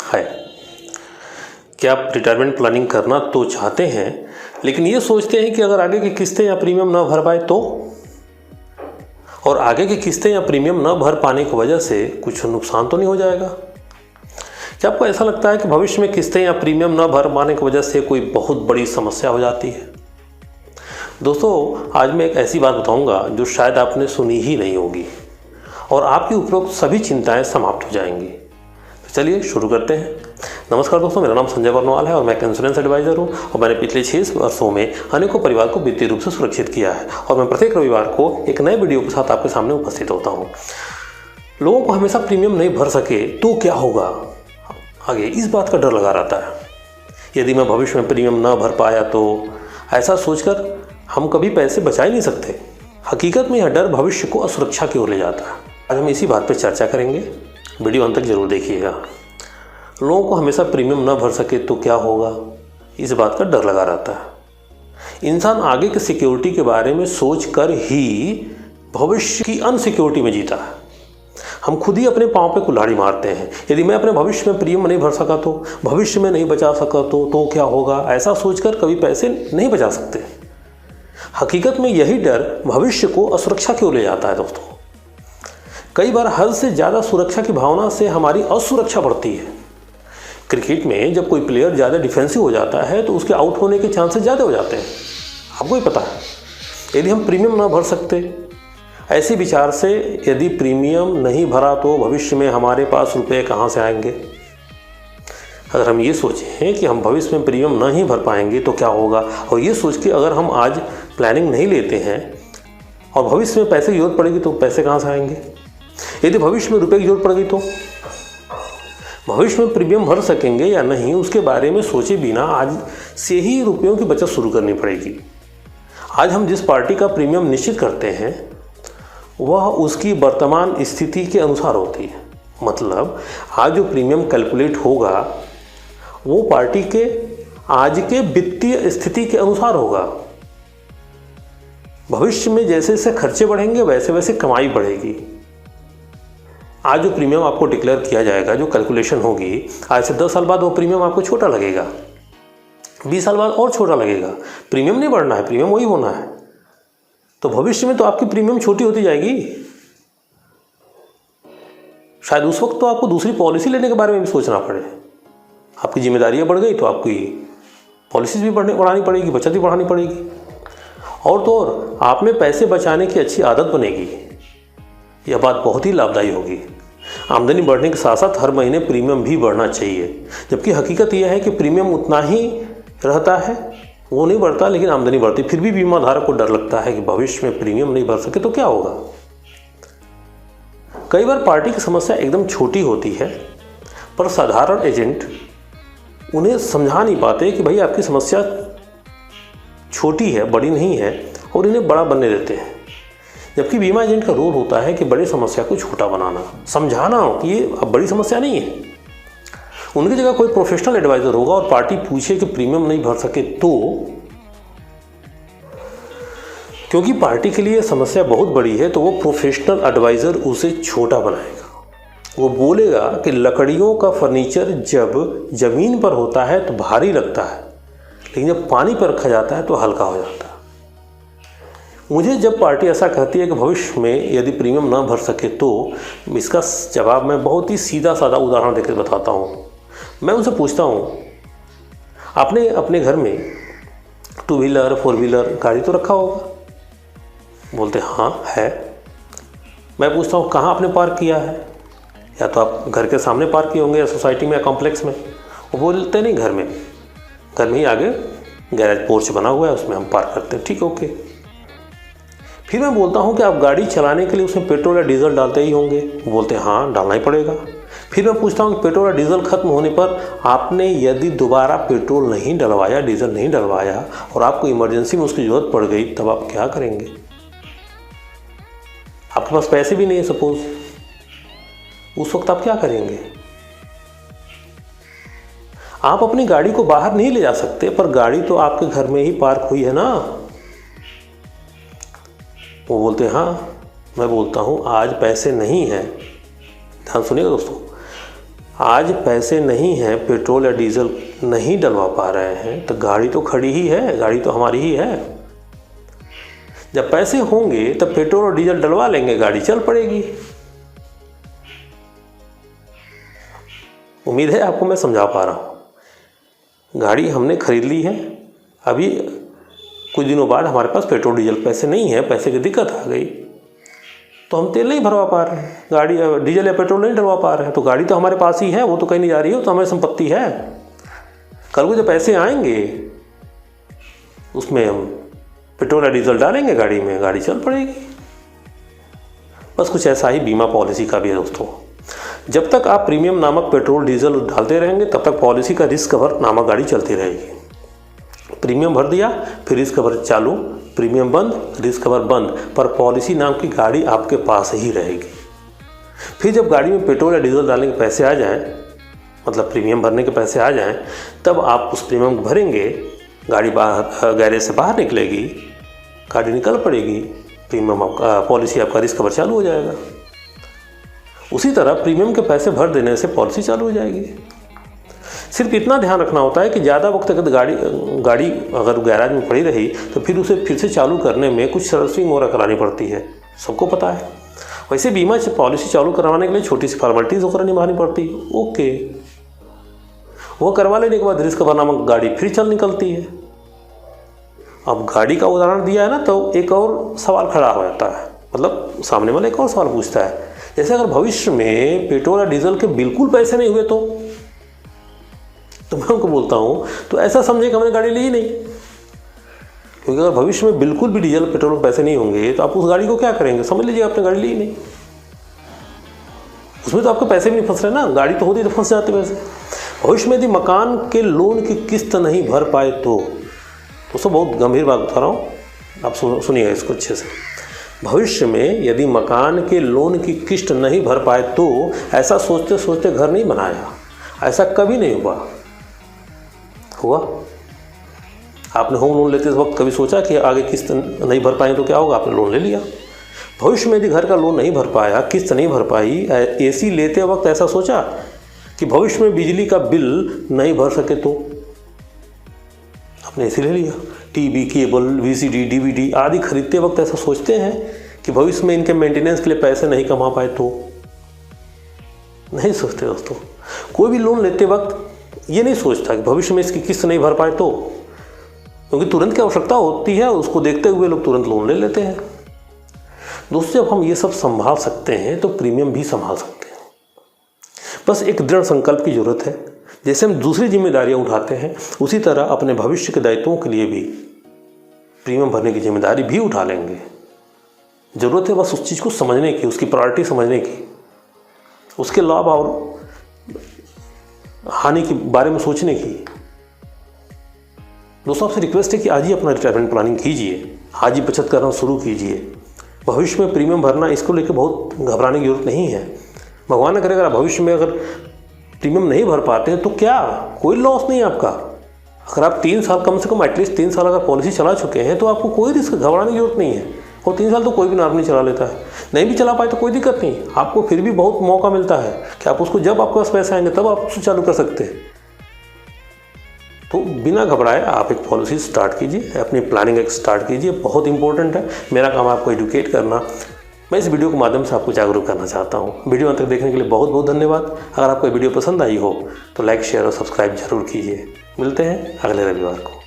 है कि आप रिटायरमेंट प्लानिंग करना तो चाहते हैं, लेकिन ये सोचते हैं कि अगर आगे की किस्तें या प्रीमियम ना भर पाए तो, और आगे की किस्तें या प्रीमियम ना भर पाने की वजह से कुछ नुकसान तो नहीं हो जाएगा। क्या आपको ऐसा लगता है कि भविष्य में किस्तें या प्रीमियम ना भर पाने की वजह से कोई बहुत बड़ी समस्या हो जाती है? दोस्तों, आज मैं एक ऐसी बात बताऊंगा जो शायद आपने सुनी ही नहीं होगी और आपकी उपरोक्त सभी चिंताएं समाप्त हो जाएंगी। तो चलिए शुरू करते हैं। नमस्कार दोस्तों, मेरा नाम संजय वर्णवाल है और मैं एक इंश्योरेंस एडवाइज़र हूँ और मैंने पिछले 6 वर्षों में अनेकों परिवार को वित्तीय रूप से सुरक्षित किया है और मैं प्रत्येक रविवार को एक नए वीडियो के साथ आपके सामने उपस्थित होता हूँ। लोगों को हमेशा प्रीमियम नहीं भर सके तो क्या होगा, आगे इस बात का डर लगा रहता है। यदि मैं भविष्य में प्रीमियम ना भर पाया तो, ऐसा सोचकर हम कभी पैसे बचा ही नहीं सकते। हकीकत में यह डर भविष्य को असुरक्षा की ओर ले जाता है। आज हम इसी बात पर चर्चा करेंगे, वीडियो अंत तक जरूर देखिएगा। लोगों को हमेशा प्रीमियम ना भर सके तो क्या होगा, इस बात का डर लगा रहता है। इंसान आगे की सिक्योरिटी के बारे में सोच कर ही भविष्य की अनसिक्योरिटी में जीता है। हम खुद ही अपने पाँव पे कुल्हाड़ी मारते हैं। यदि मैं अपने भविष्य में प्रीमियम नहीं भर सका तो, भविष्य में नहीं बचा सका तो क्या होगा, ऐसा सोचकर कभी पैसे नहीं बचा सकते। हकीकत में यही डर भविष्य को असुरक्षा की ओर ले जाता है। दोस्तों, कई बार हद से ज़्यादा सुरक्षा की भावना से हमारी असुरक्षा बढ़ती है। क्रिकेट में जब कोई प्लेयर ज़्यादा डिफेंसिव हो जाता है तो उसके आउट होने के चांसेस ज़्यादा हो जाते हैं, आपको ही पता है। यदि हम प्रीमियम ना भर सकते, ऐसे विचार से यदि प्रीमियम नहीं भरा तो भविष्य में हमारे पास रुपए कहाँ से आएंगे। अगर हम ये सोचें कि हम भविष्य में प्रीमियम नहीं भर पाएंगे तो क्या होगा, और ये सोच के अगर हम आज प्लानिंग नहीं लेते हैं और भविष्य में पैसे की जरूरत पड़ेगी तो पैसे कहाँ से आएंगे। यदि भविष्य में रुपए की जरूरत पड़ेगी तो भविष्य में प्रीमियम भर सकेंगे या नहीं, उसके बारे में सोचे बिना आज से ही रुपयों की बचत शुरू करनी पड़ेगी। आज हम जिस पार्टी का प्रीमियम निश्चित करते हैं वह उसकी वर्तमान स्थिति के अनुसार होती है। मतलब आज जो प्रीमियम कैलकुलेट होगा वो पार्टी के आज के वित्तीय स्थिति के अनुसार होगा। भविष्य में जैसे जैसे खर्चे बढ़ेंगे वैसे वैसे कमाई बढ़ेगी। आज जो प्रीमियम आपको डिक्लेयर किया जाएगा, जो कैलकुलेशन होगी, आज से 10 साल बाद वो प्रीमियम आपको छोटा लगेगा, 20 साल बाद और छोटा लगेगा। प्रीमियम नहीं बढ़ना है, प्रीमियम वही होना है। तो भविष्य में तो आपकी प्रीमियम छोटी होती जाएगी। शायद उस वक्त तो आपको दूसरी पॉलिसी लेने के बारे में भी सोचना पड़े। आपकी जिम्मेदारियां बढ़ गई तो आपकी पॉलिसीज भी बढ़ानी पड़ेगी, बचत भी बढ़ानी पड़ेगी, और तो और आप में पैसे बचाने की अच्छी आदत बनेगी। यह बात बहुत ही लाभदायी होगी। आमदनी बढ़ने के साथ साथ हर महीने प्रीमियम भी बढ़ना चाहिए, जबकि हकीकत यह है कि प्रीमियम उतना ही रहता है, वो नहीं बढ़ता, लेकिन आमदनी बढ़ती। फिर भी बीमा धारक को डर लगता है कि भविष्य में प्रीमियम नहीं भर सके तो क्या होगा। कई बार पार्टी की समस्या एकदम छोटी होती है पर साधारण एजेंट उन्हें समझा नहीं पाते कि भाई आपकी समस्या छोटी है, बड़ी नहीं है, और इन्हें बड़ा बनने देते हैं। जबकि बीमा एजेंट का रोल होता है कि बड़ी समस्या को छोटा बनाना, समझाना कि ये अब बड़ी समस्या नहीं है। उनकी जगह कोई प्रोफेशनल एडवाइजर होगा और पार्टी पूछे कि प्रीमियम नहीं भर सके तो, क्योंकि पार्टी के लिए समस्या बहुत बड़ी है तो वो प्रोफेशनल एडवाइजर उसे छोटा बनाएगा। वो बोलेगा कि लकड़ियों का फर्नीचर जब जमीन पर होता है तो भारी लगता है, लेकिन जब पानी पर रखा जाता है तो हल्का हो जाता है। मुझे जब पार्टी ऐसा कहती है कि भविष्य में यदि प्रीमियम ना भर सके तो, इसका जवाब मैं बहुत ही सीधा साधा उदाहरण देकर बताता हूँ। मैं उनसे पूछता हूँ, आपने अपने घर में 2 व्हीलर 4 व्हीलर गाड़ी तो रखा होगा? बोलते हाँ है। मैं पूछता हूँ कहाँ आपने पार्क किया है? या तो आप घर के सामने पार्क किए होंगे या सोसाइटी में या कॉम्प्लेक्स में। वो बोलते नहीं, घर में ही आगे गैरेज पोर्च बना हुआ है, उसमें हम पार्क करते हैं। ठीक, ओके। फिर मैं बोलता हूँ कि आप गाड़ी चलाने के लिए उसमें पेट्रोल या डीजल डालते ही होंगे। वो बोलते हैं हाँ, डालना ही पड़ेगा। फिर मैं पूछता हूँ कि पेट्रोल या डीजल खत्म होने पर आपने यदि दोबारा पेट्रोल नहीं डलवाया, डीजल नहीं डलवाया और आपको इमरजेंसी में उसकी ज़रूरत पड़ गई, तब आप क्या करेंगे? आपके पास पैसे भी नहीं है सपोज, उस वक्त आप क्या करेंगे? आप अपनी गाड़ी को बाहर नहीं ले जा सकते, पर गाड़ी तो आपके घर में ही पार्क हुई है ना। वो बोलते हैं हाँ। मैं बोलता हूँ आज पैसे नहीं है, ध्यान सुनिएगा दोस्तों, आज पैसे नहीं हैं, पेट्रोल या डीजल नहीं डलवा पा रहे हैं, तो गाड़ी तो खड़ी ही है, गाड़ी तो हमारी ही है। जब पैसे होंगे तब पेट्रोल और डीजल डलवा लेंगे, गाड़ी चल पड़ेगी। उम्मीद है आपको मैं समझा पा रहा हूँ। गाड़ी हमने खरीद ली है, अभी कुछ दिनों बाद हमारे पास पेट्रोल डीजल पैसे नहीं है, पैसे की दिक्कत आ गई, तो हम तेल नहीं भरवा पा रहे हैं, गाड़ी डीजल या पेट्रोल नहीं डलवा पा रहे हैं, तो गाड़ी तो हमारे पास ही है, वो तो कहीं नहीं जा रही है, वो तो हमारी संपत्ति है। कल को जब पैसे आएंगे उसमें हम पेट्रोल या डीजल डालेंगे गाड़ी में, गाड़ी चल पड़ेगी। बस कुछ ऐसा ही बीमा पॉलिसी का भी है दोस्तों। जब तक आप प्रीमियम नामक पेट्रोल डीजल डालते रहेंगे तब तक पॉलिसी का रिस्क कवर नामक गाड़ी चलती रहेगी। प्रीमियम भर दिया, फिर रिस्क कवर चालू, प्रीमियम बंद, रिस्क कवर बंद, पर पॉलिसी नाम की गाड़ी आपके पास ही रहेगी। फिर जब गाड़ी में पेट्रोल या डीजल डालने के पैसे आ जाएं, मतलब प्रीमियम भरने के पैसे आ जाएं, तब आप उस प्रीमियम को भरेंगे, गाड़ी बाहर गैरेज से बाहर निकलेगी, गाड़ी निकल पड़ेगी, प्रीमियम आपका पॉलिसी आपका रिस्क कवर चालू हो जाएगा। उसी तरह प्रीमियम के पैसे भर देने से पॉलिसी चालू हो जाएगी। सिर्फ इतना ध्यान रखना होता है कि ज़्यादा वक्त तक गाड़ी अगर गैराज में पड़ी रही तो फिर उसे फिर से चालू करने में कुछ सर्विसिंग वगैरह करानी पड़ती है, सबको पता है। वैसे बीमा पॉलिसी चालू करवाने के लिए छोटी सी फॉर्मेलिटीज़ वगैरह निभानी पड़ती है, ओके, वो करवा लेने के बाद रिस्क कवर नामक गाड़ी फिर चल निकलती है। अब गाड़ी का उदाहरण दिया है ना, तो एक और सवाल खड़ा हो जाता है, मतलब सामने वाला एक और सवाल पूछता है, जैसे अगर भविष्य में पेट्रोल या डीजल के बिल्कुल पैसे नहीं हुए तो मैं उनको बोलता हूँ तो ऐसा समझे कि हमने गाड़ी ली ही नहीं। क्योंकि अगर भविष्य में बिल्कुल भी डीजल पेट्रोल में पैसे नहीं होंगे तो आप उस गाड़ी को क्या करेंगे, समझ लीजिए आपने गाड़ी ली ही नहीं। उसमें तो आपके पैसे भी नहीं फंस रहे ना, गाड़ी तो होती तो फंस जाते पैसे। भविष्य में यदि मकान के लोन की किस्त नहीं भर पाए तो दोस्तों बहुत गंभीर बात बता रहा हूँ, आप सुनिएगा इसको अच्छे से। भविष्य में यदि मकान के लोन की किस्त नहीं भर पाए तो ऐसा सोचते सोचते घर नहीं बनाया, ऐसा कभी नहीं हुआ। आपने होम लोन लेते वक्त कभी सोचा कि आगे किस्त नहीं भर पाए तो क्या होगा, आपने लोन ले लिया। भविष्य में यदि घर का लोन नहीं भर पाया, किस्त नहीं भर पाई, एसी लेते वक्त ऐसा सोचा कि भविष्य में बिजली का बिल नहीं भर सके तो आपने एसी ले लिया। टीवी, केबल, वीसीडी, डीवीडी आदि खरीदते वक्त ऐसा सोचते हैं कि भविष्य में इनके मेंटेनेंस के लिए पैसे नहीं कमा पाए तो नहीं सोचते दोस्तों। कोई भी लोन लेते वक्त ये नहीं सोचता कि भविष्य में इसकी किस्त नहीं भर पाए तो, क्योंकि तुरंत की आवश्यकता होती है, उसको देखते हुए लोग तुरंत लोन ले लेते हैं। दोस्तों जब हम ये सब संभाल सकते हैं तो प्रीमियम भी संभाल सकते हैं। बस एक दृढ़ संकल्प की जरूरत है। जैसे हम दूसरी जिम्मेदारियां उठाते हैं उसी तरह अपने भविष्य के दायित्वों के लिए भी प्रीमियम भरने की जिम्मेदारी भी उठा लेंगे। जरूरत है बस उस चीज़ को समझने की, उसकी प्रायोरिटी समझने की, उसके लाभ और हानि के बारे में सोचने की। दोस्तों आपसे रिक्वेस्ट है कि आज ही अपना रिटायरमेंट प्लानिंग कीजिए, आज ही बचत करना शुरू कीजिए। भविष्य में प्रीमियम भरना, इसको लेकर बहुत घबराने की जरूरत नहीं है। भगवान न करे अगर भविष्य में अगर प्रीमियम नहीं भर पाते तो क्या, कोई लॉस नहीं है आपका। अगर आप 3 साल, कम से कम एटलीस्ट 3 साल अगर पॉलिसी चला चुके हैं तो आपको कोई रिस्क घबराने की जरूरत नहीं है। और 3 साल तो कोई भी नॉर्मली चला लेता है, नहीं भी चला पाए तो कोई दिक्कत नहीं, आपको फिर भी बहुत मौका मिलता है कि आप उसको जब आपके पास पैसे आएंगे तब आप उसको चालू कर सकते हैं। तो बिना घबराए आप एक पॉलिसी स्टार्ट कीजिए, अपनी प्लानिंग एक स्टार्ट कीजिए, बहुत इंपॉर्टेंट है। मेरा काम आपको एडुकेट करना, मैं इस वीडियो के माध्यम से आपको जागरूक करना चाहता हूँ। वीडियो अंत तक देखने के लिए बहुत बहुत धन्यवाद। अगर आपको वीडियो पसंद आई हो तो लाइक, शेयर और सब्सक्राइब जरूर कीजिए। मिलते हैं अगले रविवार को।